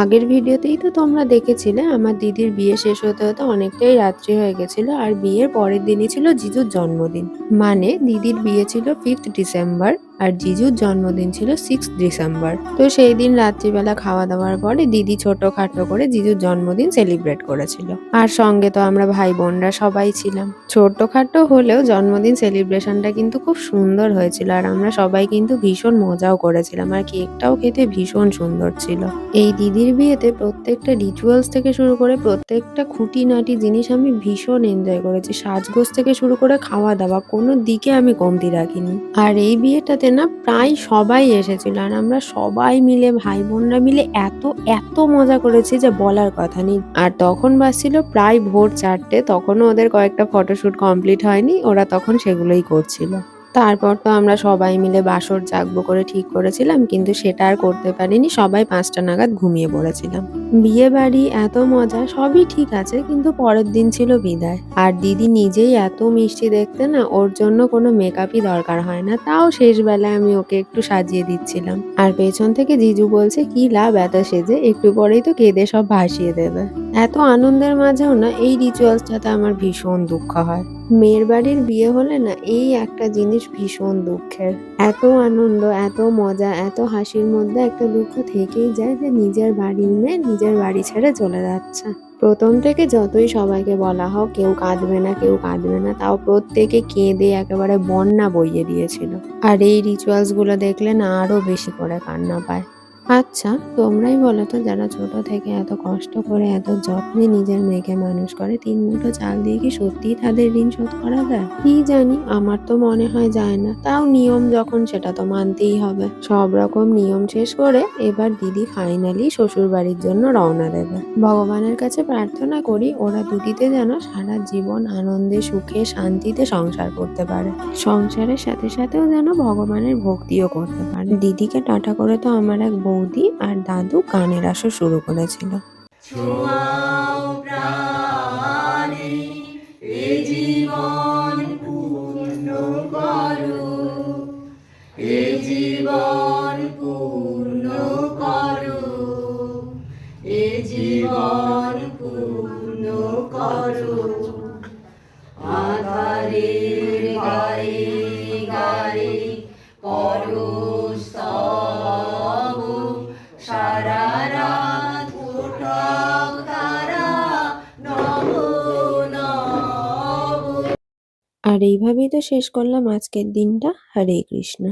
আগের ভিডিওতেই তো তোমরা দেখেছিলে আমার দিদির বিয়ে শেষ হতে হতে অনেকটাই রাত্রি হয়ে গেছিল আর বিয়ের পরের দিনই ছিল জিজুর জন্মদিন। মানে দিদির বিয়ে ছিল 5th ডিসেম্বর আর জিজুর জন্মদিন ছিল 6th ডিসেম্বর। তো সেই দিন রাত্রিবেলা খাওয়া দাওয়ার পরে দিদি ছোটখাটো করে জিজুর জন্মদিন সেলিব্রেট করেছিল। আর সঙ্গে তো আমরা ভাই বোনরা সবাই ছিলাম। ছোটখাটো হলেও জন্মদিন সেলিব্রেশনটা কিন্তু খুব সুন্দর হয়েছিল আর আমরা সবাই কিন্তু ভীষণ মজাও করেছিলাম আর কেকটাও খেতে ভীষণ সুন্দর ছিল। এই দিদির বিয়েতে প্রত্যেকটা রিচুয়ালস থেকে শুরু করে প্রত্যেকটা খুঁটিনাটি জিনিস আমি ভীষণ এনজয় করেছি। সাজগোজ থেকে শুরু করে খাওয়া দাওয়া কোনো দিকে আমি কমতি রাখিনি। আর এই বিয়েটাতে না প্রায় সবাই এসেছিল আর আমরা সবাই মিলে ভাই বোনরা মিলে এত এত মজা করেছি যে বলার কথা নেই। আর তখন বাজছিল প্রায় ভোর 4টে, তখনও ওদের কয়েকটা ফটোশুট কমপ্লিট হয়নি, ওরা তখন সেগুলোই করছিল। তারপর তো আমরা সবাই মিলে বাসর জাগবো করে ঠিক করেছিলাম, কিন্তু সেটা আর করতে পারিনি, সবাই 5টা নাগাদ ঘুমিয়ে পড়েছিলাম। বিয়ে বাড়ি এত মজা সবই ঠিক আছে, কিন্তু পরের দিন ছিল বিদায়। আর দিদি নিজেই এত মিষ্টি দেখতে না, ওর জন্য কোনো মেকআপই দরকার হয় না, তাও শেষ বেলায় আমি ওকে একটু সাজিয়ে দিচ্ছিলাম। আর পেছন থেকে জিজু বলছে কি লাভ এত সেজে, একটু পরেই তো কেঁদে সব ভাসিয়ে দেবে। এত আনন্দের মাঝেও না এই রিচুয়ালসটাতে আমার ভীষণ দুঃখ হয়। মেয়ের বাড়ির বিয়ে হলে না এই একটা জিনিস ভীষণ দুঃখের। এত আনন্দ, এত মজা, এত হাসির মধ্যে একটা দুঃখ থেকেই যায় যে নিজের বাড়ির মেয়ে নিজের বাড়ি ছেড়ে চলে যাচ্ছে। প্রথম থেকে যতই সবাইকে বলা হোক কেউ কাঁদবে না কেউ কাঁদবে না, তাও প্রত্যেকে কেঁদে একেবারে বন্যা বইয়ে দিয়েছিল। আর এই রিচুয়ালস গুলো দেখলে না আরো বেশি করে কান্না পায়। আচ্ছা, তোমরাই বলো তো, যারা ছোট থেকে এত কষ্ট করে এত যত্নে নিজের মেয়েকে মানুষ করে, 3 মুঠো চাল দিয়ে কি সত্যিই তাদের ঋণ শোধ করা যায়? কি জানি, আমার তো মনে হয় যায় না। তাও নিয়ম যখন, সেটা তো মানতেই হবে। সব রকম নিয়ম শেষ করে এবার দিদি ফাইনালি শ্বশুর বাড়ির জন্য রওনা দেবে। ভগবানের কাছে প্রার্থনা করি ওরা দুটিতে যেন সারা জীবন আনন্দে সুখে শান্তিতে সংসার করতে পারে, সংসারের সাথে সাথেও যেন ভগবানের ভক্তিও করতে পারে। দিদিকে টাটা করে তো আমার এক বৌদি আর দাদু গানের আসর শুরু করেছিল। ছোঁয়াও প্রাণে এ জীবন পূর্ণ করো, এ জীবন পূর্ণ করো, এ জীবন পূর্ণ করো। আধারের গায়ে গায়ে পরস্তব, সারা রাত ফোটাও তারা নব নব। আর এইভাবেই তো শেষ করলাম আজকের দিনটা। হরে কৃষ্ণ।